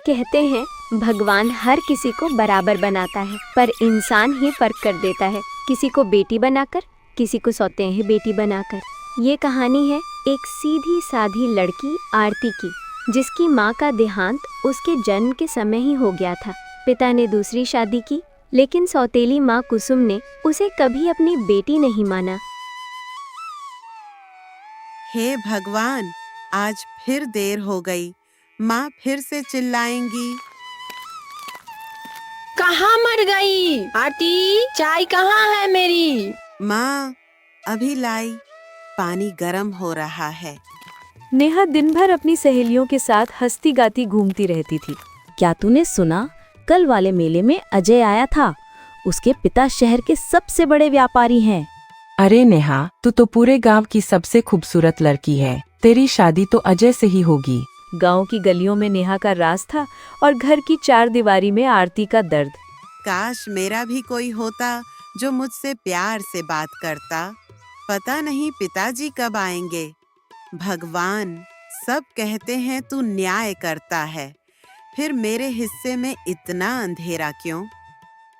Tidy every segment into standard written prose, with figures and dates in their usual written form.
कहते हैं भगवान हर किसी को बराबर बनाता है, पर इंसान ही फर्क कर देता है, किसी को बेटी बनाकर, किसी को सौतेली बेटी बनाकर। ये कहानी है एक सीधी साधी लड़की आरती की, जिसकी माँ का देहांत उसके जन्म के समय ही हो गया था। पिता ने दूसरी शादी की, लेकिन सौतेली माँ कुसुम ने उसे कभी अपनी बेटी नहीं माना। हे भगवान, आज फिर देर हो गई, माँ फिर से चिल्लाएंगी। कहाँ मर गई आरती? चाय कहाँ है मेरी? माँ, अभी लाई, पानी गर्म हो रहा है। नेहा दिन भर अपनी सहेलियों के साथ हंसती गाती घूमती रहती थी। क्या तूने सुना? कल वाले मेले में अजय आया था। उसके पिता शहर के सबसे बड़े व्यापारी हैं। अरे नेहा, तू तो पूरे गांव की सबसे खूबसूरत लड़की है। तेरी शादी तो अजय से ही होगी। गांव की गलियों में नेहा का राज था और घर की चार दीवारी में आरती का दर्द। काश मेरा भी कोई होता जो मुझसे प्यार से बात करता। पता नहीं पिताजी कब आएंगे। भगवान, सब कहते हैं तू न्याय करता है, फिर मेरे हिस्से में इतना अंधेरा क्यों?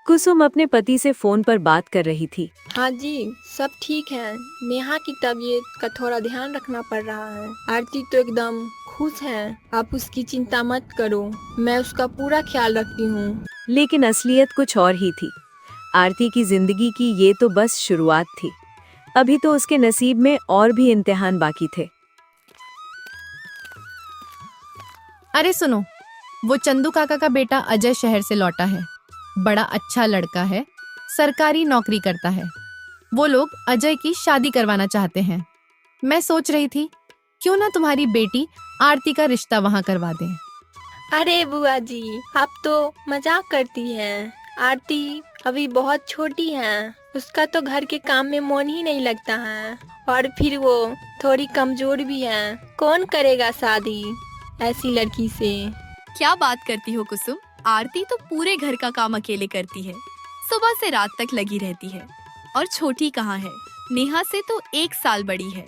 कुसुम अपने पति से फोन पर बात कर रही थी। हाँ जी, सब ठीक है। नेहा की तबीयत का थोड़ा ध्यान रखना पड़ रहा है। आरती तो एकदम खुश है, आप उसकी चिंता मत करो, मैं उसका पूरा ख्याल रखती हूँ। लेकिन असलियत कुछ और ही थी। आरती की जिंदगी की ये तो बस शुरुआत थी। अभी तो उसके नसीब में और भी इम्तिहान बाकी थे। अरे सुनो, वो चंदू काका का बेटा अजय शहर से लौटा है। बड़ा अच्छा लड़का है, सरकारी नौकरी करता है। वो लोग अजय की शादी करवाना चाहते हैं। मैं सोच रही थी क्यों ना तुम्हारी बेटी आरती का रिश्ता वहाँ करवा दें। अरे बुआ जी, आप तो मजाक करती हैं। आरती अभी बहुत छोटी है, उसका तो घर के काम में मन ही नहीं लगता है, और फिर वो थोड़ी कमजोर भी है। कौन करेगा शादी ऐसी लड़की से? क्या बात करती हो कुसुम? आरती तो पूरे घर का काम अकेले करती है, सुबह से रात तक लगी रहती है। और छोटी कहाँ है? नेहा से तो 1 साल बड़ी है।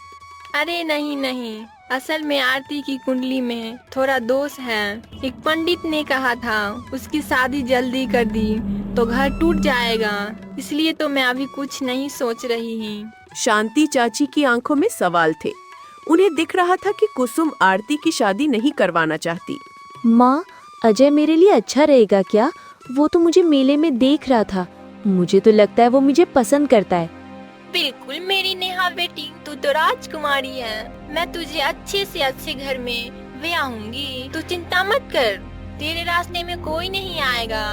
अरे नहीं नहीं, असल में आरती की कुंडली में थोड़ा दोष है। एक पंडित ने कहा था उसकी शादी जल्दी कर दी तो घर टूट जाएगा, इसलिए तो मैं अभी कुछ नहीं सोच रही हूँ। शांति चाची की आंखों में सवाल थे। उन्हें दिख रहा था कि कुसुम आरती की शादी नहीं करवाना चाहती। माँ, अजय मेरे लिए अच्छा रहेगा क्या? वो तो मुझे मेले में देख रहा था, मुझे तो लगता है वो मुझे पसंद करता है। बिल्कुल मेरी नेहा बेटी, तू तो राजकुमारी है। मैं तुझे अच्छे से अच्छे घर में ब्याहूंगी, तू चिंता मत कर, तेरे रास्ते में कोई नहीं आएगा।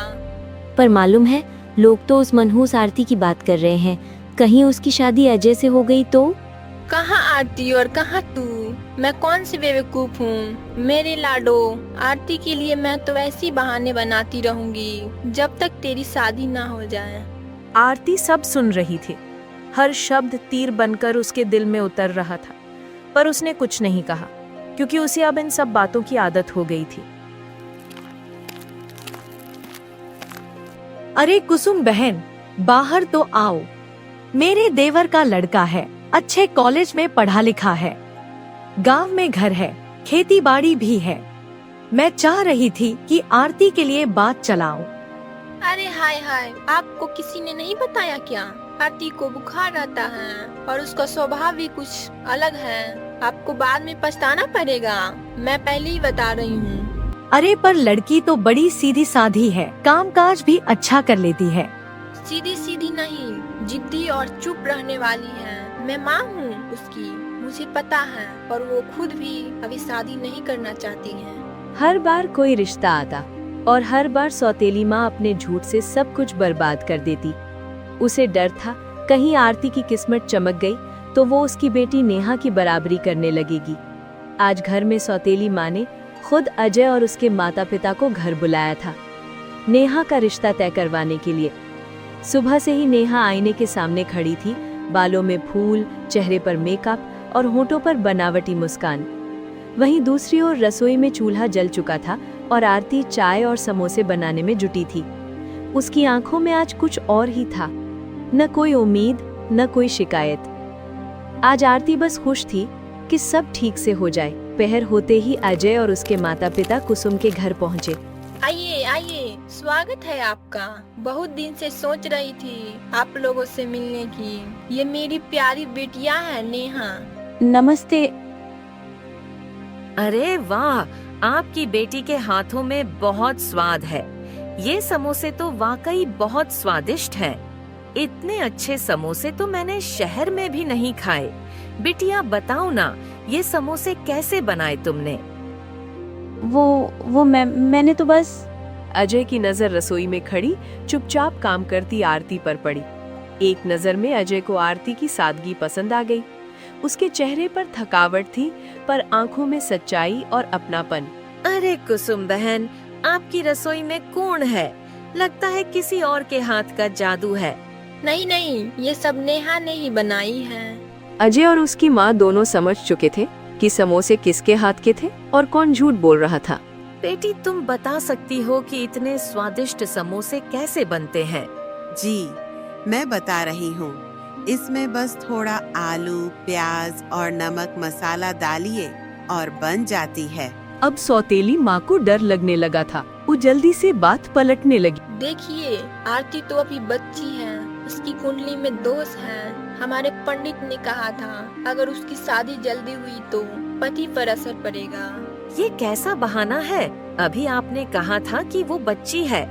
पर मालूम है, लोग तो उस मनहूस आरती की बात कर रहे हैं। कहीं उसकी शादी अजय से हो गई तो? कहाँ आरती और कहाँ तू? मैं कौन सी बेवकूफ हूँ? मेरे लाडो, आरती के लिए मैं तो ऐसी बहाने बनाती रहूंगी जब तक तेरी शादी ना हो जाए। आरती सब सुन रही थी। हर शब्द तीर बनकर उसके दिल में उतर रहा था, पर उसने कुछ नहीं कहा, क्योंकि उसे अब इन सब बातों की आदत हो गई थी। अरे कुसुम बहन, बाहर तो आओ। मेरे देवर का लड़का है, अच्छे कॉलेज में पढ़ा लिखा है, गांव में घर है, खेती बाड़ी भी है। मैं चाह रही थी कि आरती के लिए बात चलाऊं। अरे हाय हाय, आपको किसी ने नहीं बताया क्या? आरती को बुखार रहता है और उसका स्वभाव भी कुछ अलग है। आपको बाद में पछताना पड़ेगा, मैं पहले ही बता रही हूँ। अरे पर लड़की तो बड़ी सीधी साधी है, कामकाज भी अच्छा कर लेती है। सीधी सीधी नहीं, जिद्दी और चुप रहने वाली है। मैं माँ हूँ उसकी, मुझे पता है, और वो खुद भी अभी शादी नहीं करना चाहती है। हर बार कोई रिश्ता आता और हर बार सौतेली माँ अपने झूठ से सब कुछ बर्बाद कर देती। उसे डर था कहीं आरती की किस्मत चमक गई तो वो उसकी बेटी नेहा की बराबरी करने लगेगी। आज घर में सौतेली माँ ने खुद अजय और उसके माता पिता को घर बुलाया था, नेहा का रिश्ता तय करवाने के लिए। सुबह से ही नेहा आईने के सामने खड़ी थी, बालों में फूल, चेहरे पर मेकअप और होठों पर बनावटी मुस्कान। वहीं दूसरी ओर रसोई में चूल्हा जल चुका था और आरती चाय और समोसे बनाने में जुटी थी। उसकी आंखों में आज कुछ और ही था, न कोई उम्मीद, न कोई शिकायत। आज आरती बस खुश थी कि सब ठीक से हो जाए। पहर होते ही अजय और उसके माता पिता कुसुम के घर पहुंचे। आइए आइए, स्वागत है आपका। बहुत दिन से सोच रही थी आप लोगों से मिलने की। ये मेरी प्यारी बेटियां है नेहा। नमस्ते। अरे वाह, आपकी बेटी के हाथों में बहुत स्वाद है। ये समोसे तो वाकई बहुत स्वादिष्ट हैं। इतने अच्छे समोसे तो मैंने शहर में भी नहीं खाए। बिटिया बताओ ना, ये समोसे कैसे बनाए तुमने? वो मैंने तो बस। अजय की नजर रसोई में खड़ी चुपचाप काम करती आरती पर पड़ी। एक नजर में अजय को आरती की सादगी पसंद आ गई। उसके चेहरे पर थकावट थी, पर आंखों में सच्चाई और अपनापन। अरे कुसुम बहन, आपकी रसोई में कौन है? लगता है किसी और के हाथ का जादू है। नहीं नहीं, ये सब नेहा ने ही बनाई है। अजय और उसकी माँ दोनों समझ चुके थे कि समोसे किसके हाथ के थे और कौन झूठ बोल रहा था। बेटी, तुम बता सकती हो कि इतने स्वादिष्ट समोसे कैसे बनते हैं? जी, मैं बता रही हूँ। इसमें बस थोड़ा आलू, प्याज और नमक मसाला डालिए और बन जाती है। अब सौतेली माँ को डर लगने लगा था। वो जल्दी से बात पलटने लगी। देखिए, आरती तो अभी बच्ची है, उसकी कुंडली में दोष है। हमारे पंडित ने कहा था अगर उसकी शादी जल्दी हुई तो पति पर असर पड़ेगा। ये कैसा बहाना है? अभी आपने कहा था कि वो बच्ची है,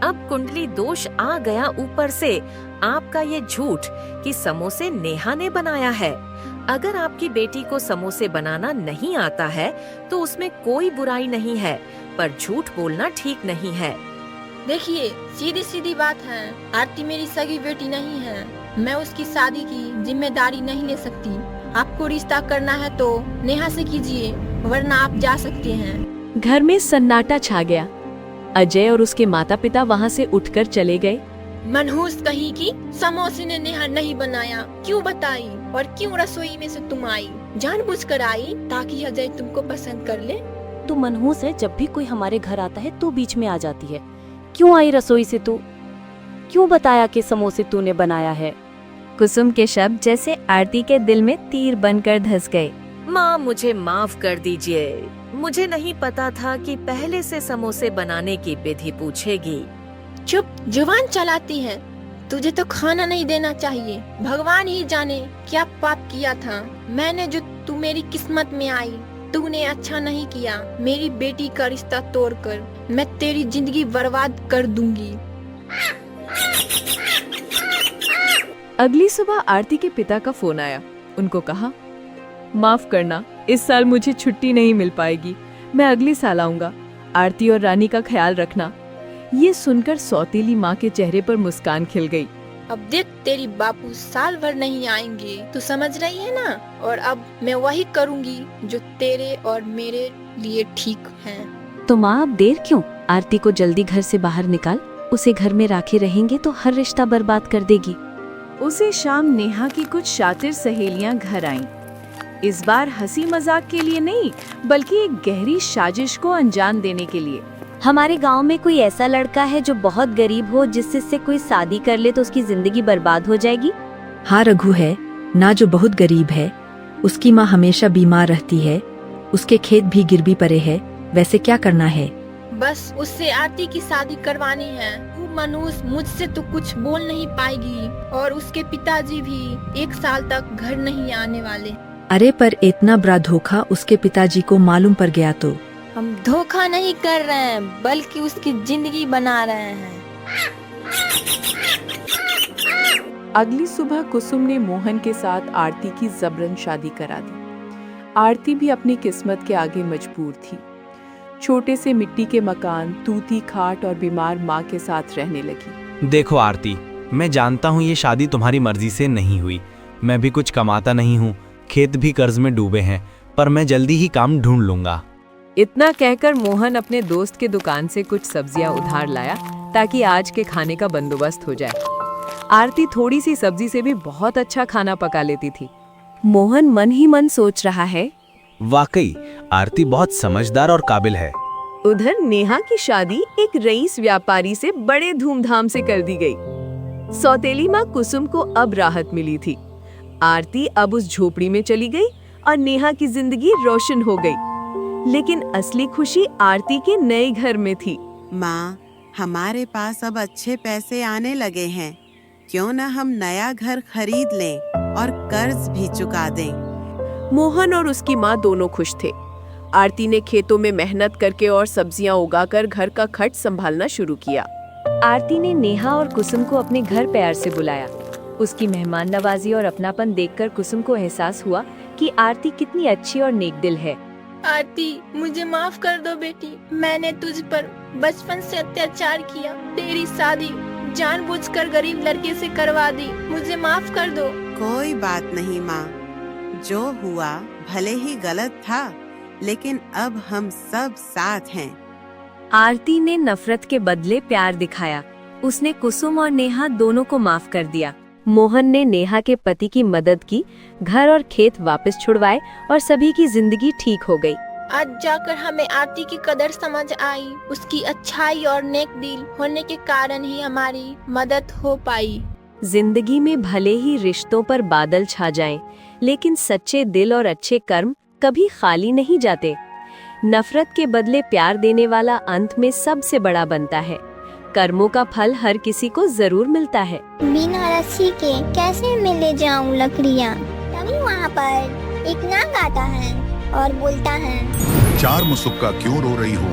अब कुंडली दोष आ गया ऊपर से। आपका ये झूठ कि समोसे नेहा ने बनाया है। अगर आपकी बेटी को समोसे बनाना नहीं आता है तो उसमें कोई बुराई नहीं है, पर झूठ बोलना ठीक नहीं है। देखिए, सीधी सीधी बात है, आरती मेरी सगी बेटी नहीं है। मैं उसकी शादी की जिम्मेदारी नहीं ले सकती। आपको रिश्ता करना है तो नेहा से कीजिए, वरना आप जा सकते हैं। घर में सन्नाटा छा गया। अजय और उसके माता पिता वहाँ से उठकर चले गए। मनहूस कहीं की, समोसे ने नेहा नहीं बनाया। क्यों बताई? और क्यों रसोई में से तुम आई? जानबूझकर आई ताकि अजय तुमको पसंद कर ले? तू मनहूस है, जब भी कोई हमारे घर आता है तू बीच में आ जाती है। क्यों आई रसोई से तू? क्यों बताया कि समोसे तूने बनाया है? कुसुम के शब्द जैसे आरती के दिल में तीर बनकर धंस गए। माँ, मुझे माफ कर दीजिए। मुझे नहीं पता था कि पहले से समोसे बनाने की विधि पूछेगी। चुप, जुबान चलाती है। तुझे तो खाना नहीं देना चाहिए। भगवान ही जाने क्या पाप किया था मैंने जो तू मेरी किस्मत में आई। तूने अच्छा नहीं किया। मेरी बेटी का रिश्ता तोड़कर मैं तेरी जिंदगी बर्बाद कर दूंगी। अगली सुबह आरती के पिता का फोन आया। उनको कहा, माफ करना, इस साल मुझे छुट्टी नहीं मिल पाएगी। मैं अगले साल आऊंगा। आरती और रानी का ख्याल रखना। ये सुनकर सौतेली माँ के चेहरे पर मुस्कान खिल गई। अब देख, तेरी बापू साल भर नहीं आएंगे, तू समझ रही है ना? और अब मैं वही करूंगी जो तेरे और मेरे लिए ठीक है। तो माँ, अब देर क्यों? आरती को जल्दी घर से बाहर निकाल। उसे घर में राखे रहेंगे तो हर रिश्ता बर्बाद कर देगी। उसे शाम नेहा की कुछ शातिर सहेलियां घर आईं। इस बार हंसी मजाक के लिए नहीं, बल्कि एक गहरी साजिश को अंजाम देने के लिए। हमारे गांव में कोई ऐसा लड़का है जो बहुत गरीब हो, जिससे कोई शादी कर ले तो उसकी जिंदगी बर्बाद हो जाएगी। हाँ, रघु है ना जो बहुत गरीब है। उसकी माँ हमेशा बीमार रहती है। उसके खेत भी गिरवी पड़े है। वैसे क्या करना है? बस उससे आरती की शादी करवानी है। तू मनूस, मुझसे तो कुछ बोल नहीं पाएगी। और उसके पिताजी भी 1 साल तक घर नहीं आने वाले। अरे पर इतना बड़ा धोखा उसके पिताजी को मालूम पड़ गया तो? हम धोखा नहीं कर रहे हैं, बल्कि उसकी जिंदगी बना रहे हैं। अगली सुबह कुसुम ने मोहन के साथ आरती की जबरन शादी करा दी। आरती भी अपनी किस्मत के आगे मजबूर थी। छोटे से मिट्टी के मकान, तूती खाट और बीमार माँ के साथ रहने लगी। देखो आरती, मैं जानता हूँ ये शादी तुम्हारी मर्जी से नहीं हुई। मैं भी कुछ कमाता नहीं हूँ, खेत भी कर्ज में डूबे हैं, पर मैं जल्दी ही काम ढूंढ लूंगा। इतना कहकर मोहन अपने दोस्त के दुकान से कुछ सब्जियां उधार लाया ताकि आज के खाने का बंदोबस्त हो जाए। आरती थोड़ी सी सब्जी से भी बहुत अच्छा खाना पका लेती थी। मोहन मन ही मन सोच रहा है, वाकई आरती बहुत समझदार और काबिल है। उधर नेहा की शादी एक रईस व्यापारी से बड़े धूमधाम से कर दी गई। सौतेली माँ कुसुम को अब राहत मिली थी। आरती अब उस झोपड़ी में चली गई और नेहा की जिंदगी रोशन हो गई। लेकिन असली खुशी आरती के नए घर में थी। माँ, हमारे पास अब अच्छे पैसे आने लगे हैं, क्यों न हम नया घर खरीद लें और कर्ज भी चुका दें। मोहन और उसकी माँ दोनों खुश थे। आरती ने खेतों में मेहनत करके और सब्जियां उगाकर घर का खर्च संभालना शुरू किया। आरती ने नेहा और कुसुम को अपने घर प्यार से बुलाया। उसकी मेहमान नवाजी और अपनापन देखकर कुसुम को एहसास हुआ कि आरती कितनी अच्छी और नेकदिल है। आरती, मुझे माफ कर दो बेटी। मैंने तुझ पर बचपन से अत्याचार किया। तेरी शादी जानबूझकर गरीब लड़के से करवा दी। मुझे माफ कर दो। कोई बात नहीं माँ, जो हुआ भले ही गलत था, लेकिन अब हम सब साथ हैं। आरती ने नफरत के बदले प्यार दिखाया। उसने कुसुम और नेहा दोनों को माफ कर दिया। मोहन ने नेहा के पति की मदद की, घर और खेत वापस छुड़वाए और सभी की जिंदगी ठीक हो गई। आज जाकर हमें आरती की कदर समझ आई। उसकी अच्छाई और नेक दिल होने के कारण ही हमारी मदद हो पाई। जिंदगी में भले ही रिश्तों पर बादल छा जाएं, लेकिन सच्चे दिल और अच्छे कर्म कभी खाली नहीं जाते। नफरत के बदले प्यार देने वाला अंत में सबसे बड़ा बनता है। कर्मों का फल हर किसी को जरूर मिलता है। बिना रस्सी के कैसे मैं ले जाऊं लकड़ियाँ? तभी वहाँ पर एक नाग आता है और बोलता है, चार मुसुक्का क्यों रो रही हो?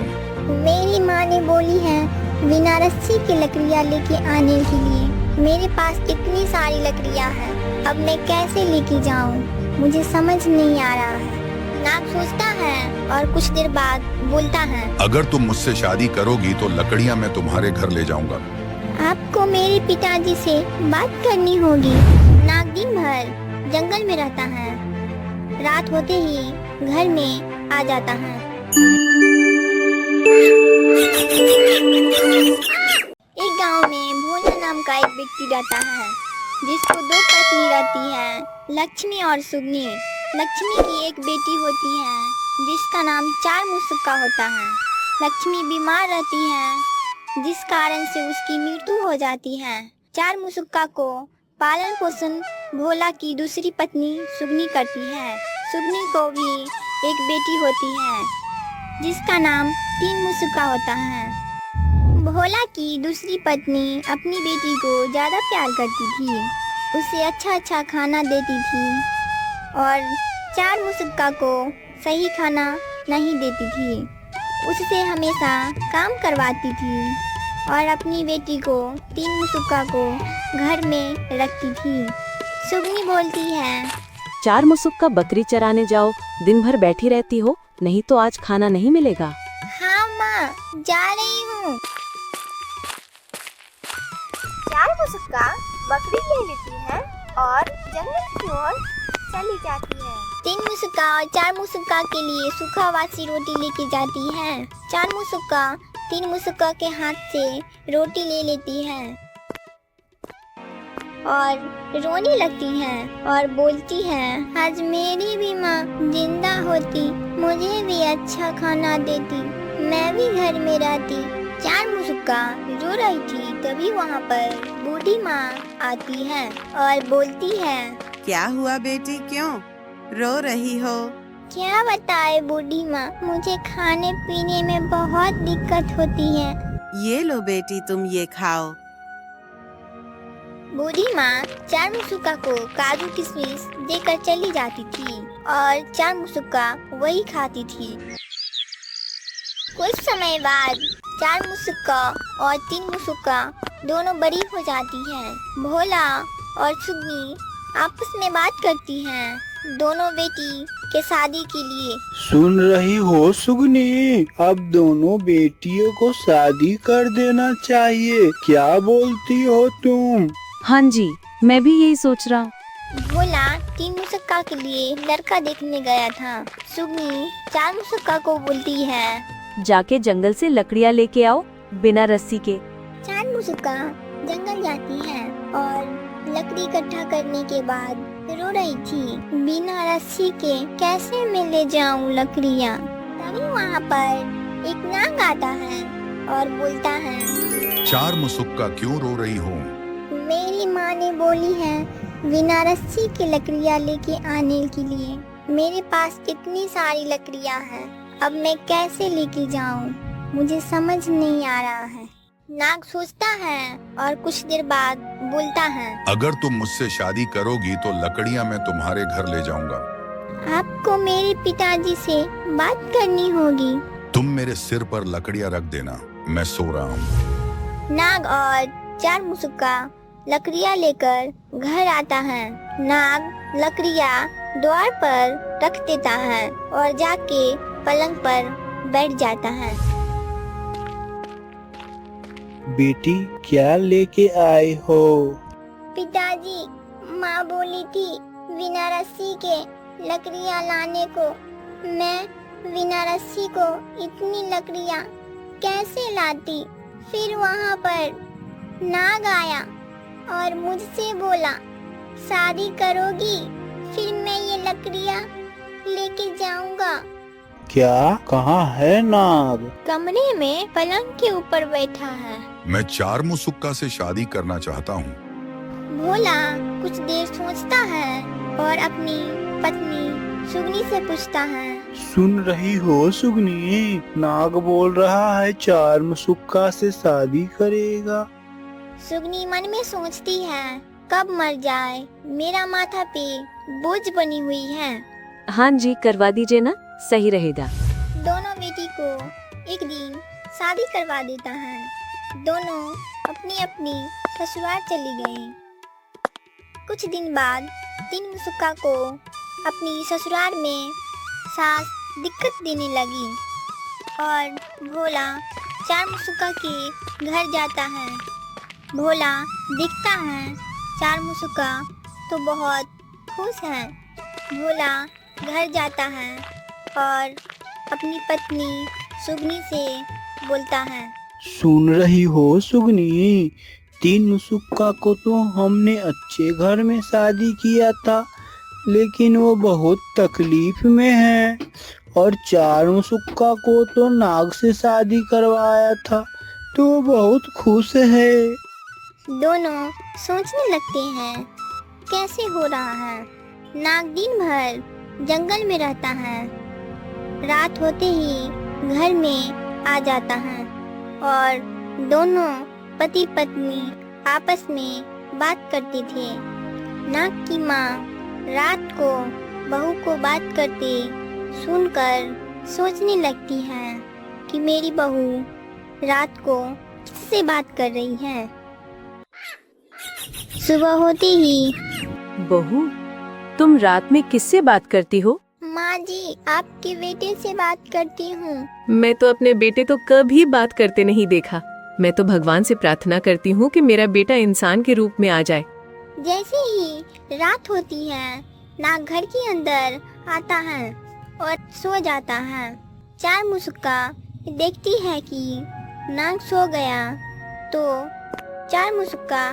मेरी माँ ने बोली है बिना रस्सी के लकड़ियाँ लेके आने के लिए। मेरे पास इतनी सारी लकड़ियाँ हैं, अब मैं कैसे लेके जाऊँ? मुझे समझ नहीं आ रहा है। नाग सोचता है और कुछ देर बाद बोलता है, अगर तुम मुझसे शादी करोगी तो लकड़ियाँ मैं तुम्हारे घर ले जाऊंगा। आपको मेरे पिताजी से बात करनी होगी। नाग दिन भर जंगल में रहता है, रात होते ही घर में आ जाता है। एक गांव में भोला नाम का एक व्यक्ति रहता है, जिसको दो पत्नी रहती है, लक्ष्मी और सुगनी। लक्ष्मी की एक बेटी होती है जिसका नाम चार मुसुक्का होता है। लक्ष्मी बीमार रहती है, जिस कारण से उसकी मृत्यु हो जाती है। चार मुसुक्का को पालन पोषण भोला की दूसरी पत्नी सुगनी करती है। सुगनी को भी एक बेटी होती है जिसका नाम तीन मुसुक्का होता है। भोला की दूसरी पत्नी अपनी बेटी को ज्यादा प्यार करती थी, उसे अच्छा अच्छा खाना देती थी और चार मुसुक्का को सही खाना नहीं देती थी। उससे हमेशा काम करवाती थी और अपनी बेटी को तीन मुसुक्का को घर में रखती थी। सुगनी बोलती है, चार मुसुक्का बकरी चराने जाओ, दिन भर बैठी रहती हो, नहीं तो आज खाना नहीं मिलेगा। हाँ माँ, जा रही हूँ। चार मुसुक्का बकरी ले लेती है और जंगल की ओर चली जाती है। तीन मुसुक्का और चार मुसुक्का के लिए सूखा वासी रोटी लेके जाती है। चार मुसुक्का तीन मुसुक्का के हाथ से रोटी ले लेती है और रोने लगती है और बोलती है, आज मेरी भी माँ जिंदा होती, मुझे भी अच्छा खाना देती, मैं भी घर में रहती। चार मुसुक्का रो रही थी, तभी वहाँ पर बूढ़ी माँ आती है और बोलती है, क्या हुआ बेटी, क्यों रो रही हो? क्या बताए बूढ़ी माँ, मुझे खाने पीने में बहुत दिक्कत होती है। ये लो बेटी, तुम ये खाओ। बूढ़ी माँ चार मुसुक्का को काजू किशमिश देकर चली जाती थी और चार मुसुक्का वही खाती थी। कुछ समय बाद चार मुसुक्का और तीन मुसुक्का दोनों बड़ी हो जाती हैं। भोला और सुगनी आपस में बात करती हैं, दोनों बेटी के शादी के लिए। सुन रही हो सुगनी, अब दोनों बेटियों को शादी कर देना चाहिए, क्या बोलती हो तुम? हाँ जी, मैं भी यही सोच रहा। भोला तीन मुसुक्का के लिए लड़का देखने गया था। सुगनी चार मुसुक्का को बोलती है, जाके जंगल से लकड़ियाँ लेके आओ बिना रस्सी के। चार मुसुक्का जंगल जाती है और लकड़ी इकट्ठा करने के बाद रो रही थी, बिना रस्सी के कैसे मैं ले जाऊं लकड़ियाँ? तभी वहाँ पर एक नाग आता है और बोलता है, चार मुसुक्का क्यों रो रही हो? मेरी माँ ने बोली है बिना रस्सी के लकड़ियाँ लेके आने के लिए। मेरे पास इतनी सारी लकड़ियाँ हैं, अब मैं कैसे लेके जाऊँ? मुझे समझ नहीं आ रहा है। नाग सोचता है और कुछ देर बाद बोलता है, अगर तुम मुझसे शादी करोगी तो लकड़ियां मैं तुम्हारे घर ले जाऊंगा। आपको मेरे पिताजी से बात करनी होगी। तुम मेरे सिर पर लकड़ियां रख देना, मैं सो रहा हूँ। नाग और चार मुसुक्का लकड़ियाँ लेकर घर आता है। नाग लकड़ियाँ द्वार पर रख देता है और जाके पलंग पर बैठ जाता है। बेटी क्या लेके आए हो? पिताजी, माँ बोली थी बिना रस्सी के लकड़ियाँ लाने को। मैं बिना रस्सी को इतनी लकड़ियाँ कैसे लाती? फिर वहाँ पर नाग आया और मुझसे बोला, शादी करोगी? फिर मैं ये लकड़ियाँ लेके जाऊंगा। क्या? कहाँ है नाग? कमरे में पलंग के ऊपर बैठा है। मैं चार मुसुक्का से शादी करना चाहता हूँ। भोला कुछ देर सोचता है और अपनी पत्नी सुगनी से पूछता है, सुन रही हो सुगनी? नाग बोल रहा है चार मुसुक्का से शादी करेगा। सुगनी मन में सोचती है, कब मर जाए, मेरा माथा पे बोझ बनी हुई है। हाँ जी, करवा दीजिए ना, सही रहेगा। दोनों बेटी को एक दिन शादी करवा देता है। दोनों अपनी अपनी ससुराल चली गईं। कुछ दिन बाद तीन मुसुक्का को अपनी ससुराल में सास दिक्कत देने लगी और भोला चार मुसुक्का के घर जाता है। भोला दिखता है चार मुसुक्का तो बहुत खुश है। भोला घर जाता है और अपनी पत्नी सुगनी से बोलता है, सुन रही हो सुगनी? तीन मुसुक्का को तो हमने अच्छे घर में शादी किया था, लेकिन वो बहुत तकलीफ में है। और चार मुसुक्का को तो नाग से शादी करवाया था, तो वो बहुत खुश है। दोनों सोचने लगते हैं, कैसे हो रहा है। नाग दिन भर जंगल में रहता है। रात होते ही घर में आ जाता है और दोनों पति पत्नी आपस में बात करते थे। नाग की माँ रात को बहू को बात करते सुनकर सोचने लगती है कि मेरी बहू रात को किससे बात कर रही है। सुबह होते ही, बहू, तुम रात में किससे बात करती हो? माँ जी, आपके बेटे से बात करती हूँ। मैं तो अपने बेटे को कभी बात करते नहीं देखा। मैं तो भगवान से प्रार्थना करती हूँ कि मेरा बेटा इंसान के रूप में आ जाए। जैसे ही रात होती है, नाग घर के अंदर आता है और सो जाता है। चार मुसुक्का देखती है कि नाग सो गया, तो चार मुसुक्का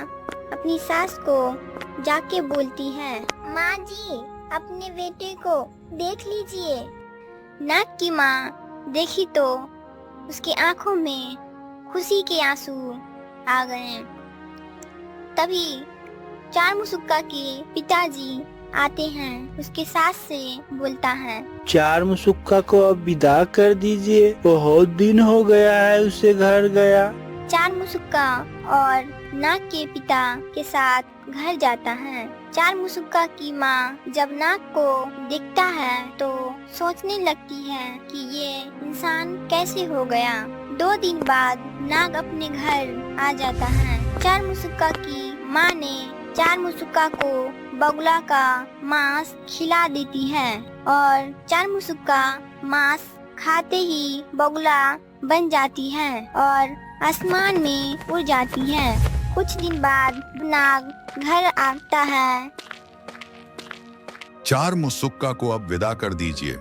अपनी सास को जाके बोलती है, माँ जी, अपने बेटे को देख लीजिए। नाग की माँ देखी तो उसकी आंखों में खुशी के आंसू आ गए। तभी चार मुसुक्का के पिताजी आते हैं, उसके सास से बोलता है, चार मुसुक्का को अब विदा कर दीजिए, बहुत दिन हो गया है उसे घर गया। चार मुसुक्का और नाग के पिता के साथ घर जाता है। चार मुसुक्का की माँ जब नाग को देखता है तो सोचने लगती है कि ये इंसान कैसे हो गया। 2 दिन बाद नाग अपने घर आ जाता है। चार मुसुक्का की माँ ने चार मुसुक्का को बगुला का मांस खिला देती है और चार मुसुक्का मांस खाते ही बगुला बन जाती है और आसमान में उड़ जाती है। कुछ दिन बाद नाग घर आता है। चार मुसुक्का को अब विदा कर दीजिए।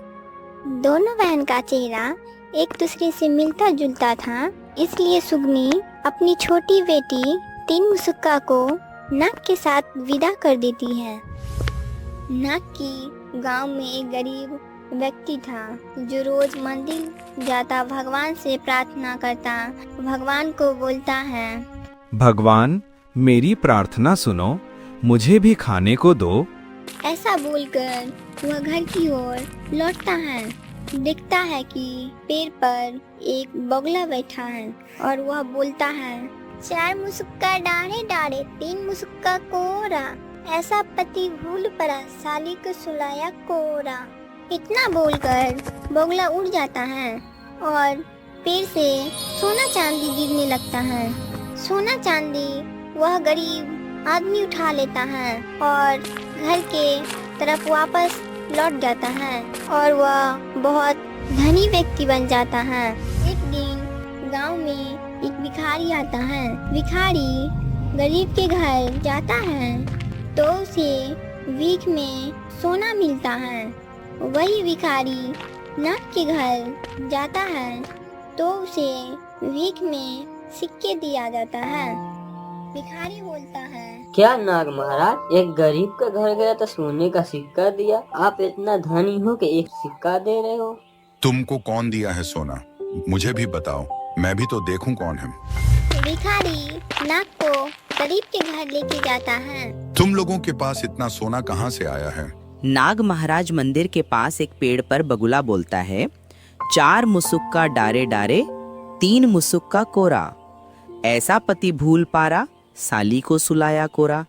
दोनों बहन का चेहरा एक दूसरे से मिलता जुलता था, इसलिए सुगनी अपनी छोटी बेटी तीन मुसुक्का को नाग के साथ विदा कर देती है। नाग की गांव में एक गरीब व्यक्ति था जो रोज मंदिर जाता, भगवान से प्रार्थना करता, भगवान को बोलता है, भगवान मेरी प्रार्थना सुनो, मुझे भी खाने को दो। ऐसा बोलकर वह घर की ओर लौटता है। दिखता है कि पेड़ पर एक बगुला बैठा है और वह बोलता है, 4 मुसुक्का डाढ़े डाढ़े 3 मुसुक्का कोरा, ऐसा पति भूल पड़ा साली को सुलाया कोरा। इतना बोलकर बगुला उड़ जाता है और पेड़ से सोना चांदी गिरने लगता है। सोना चांदी वह गरीब आदमी उठा लेता है और घर के तरफ वापस लौट जाता है और वह बहुत धनी व्यक्ति बन जाता है। एक दिन गांव में एक भिखारी आता है। भिखारी गरीब के घर जाता है तो उसे भीख में सोना मिलता है। वही भिखारी नाग के घर जाता है तो उसे भीख में सिक्के दिया जाता है। भिखारी बोलता है, क्या नाग महाराज, एक गरीब का घर गया तो सोने का सिक्का दिया, आप इतना धनी हो कि एक सिक्का दे रहे हो? तुमको कौन दिया है सोना, मुझे भी बताओ, मैं भी तो देखूं कौन है। भिखारी नाग को गरीब के घर लेके जाता है। तुम लोगों के पास इतना सोना कहाँ से आया है? नाग महाराज मंदिर के पास एक पेड़ पर बगुला बोलता है, 4 मुसुक्का डारे डारे 3 मुसुक्का कोरा, ऐसा पति भूल पारा साली को सुलाया कोरा।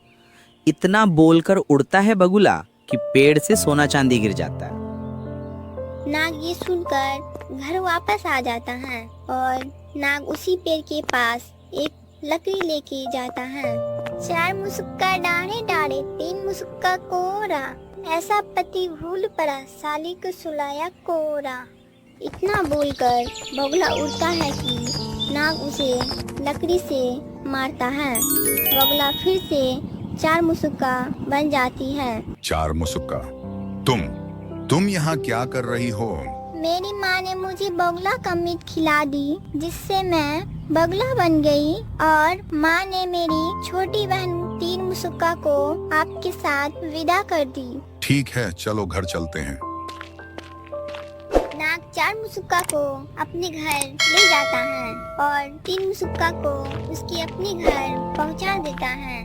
इतना बोलकर उड़ता है बगुला कि पेड़ से सोना चांदी गिर जाता है। नाग ये सुनकर घर वापस आ जाता है और नाग उसी पेड़ के पास एक लकड़ी लेके जाता है। 4 मुसुक्का डाढ़े डाढ़े 3 मुसुक्का कोरा, ऐसा पति भूल पड़ा साली को सुलाया कोरा। इतना बोलकर बगुला उड़ता है कि नाग उसे लकड़ी से मारता है। बगुला फिर से 4 मुसुक्का बन जाती है। 4 मुसुक्का। तुम यहाँ क्या कर रही हो? मेरी माँ ने मुझे बगुला का मीट खिला दी, जिससे मैं बगुला बन गई और माँ ने मेरी छोटी बहन 3 मुसुक्का को आपके साथ विदा कर दी। ठीक है, चलो घर चलते हैं। नाग 4 मुसुक्का को अपने घर ले जाता है और 3 मुसुक्का को उसके अपने घर पहुंचा देता है।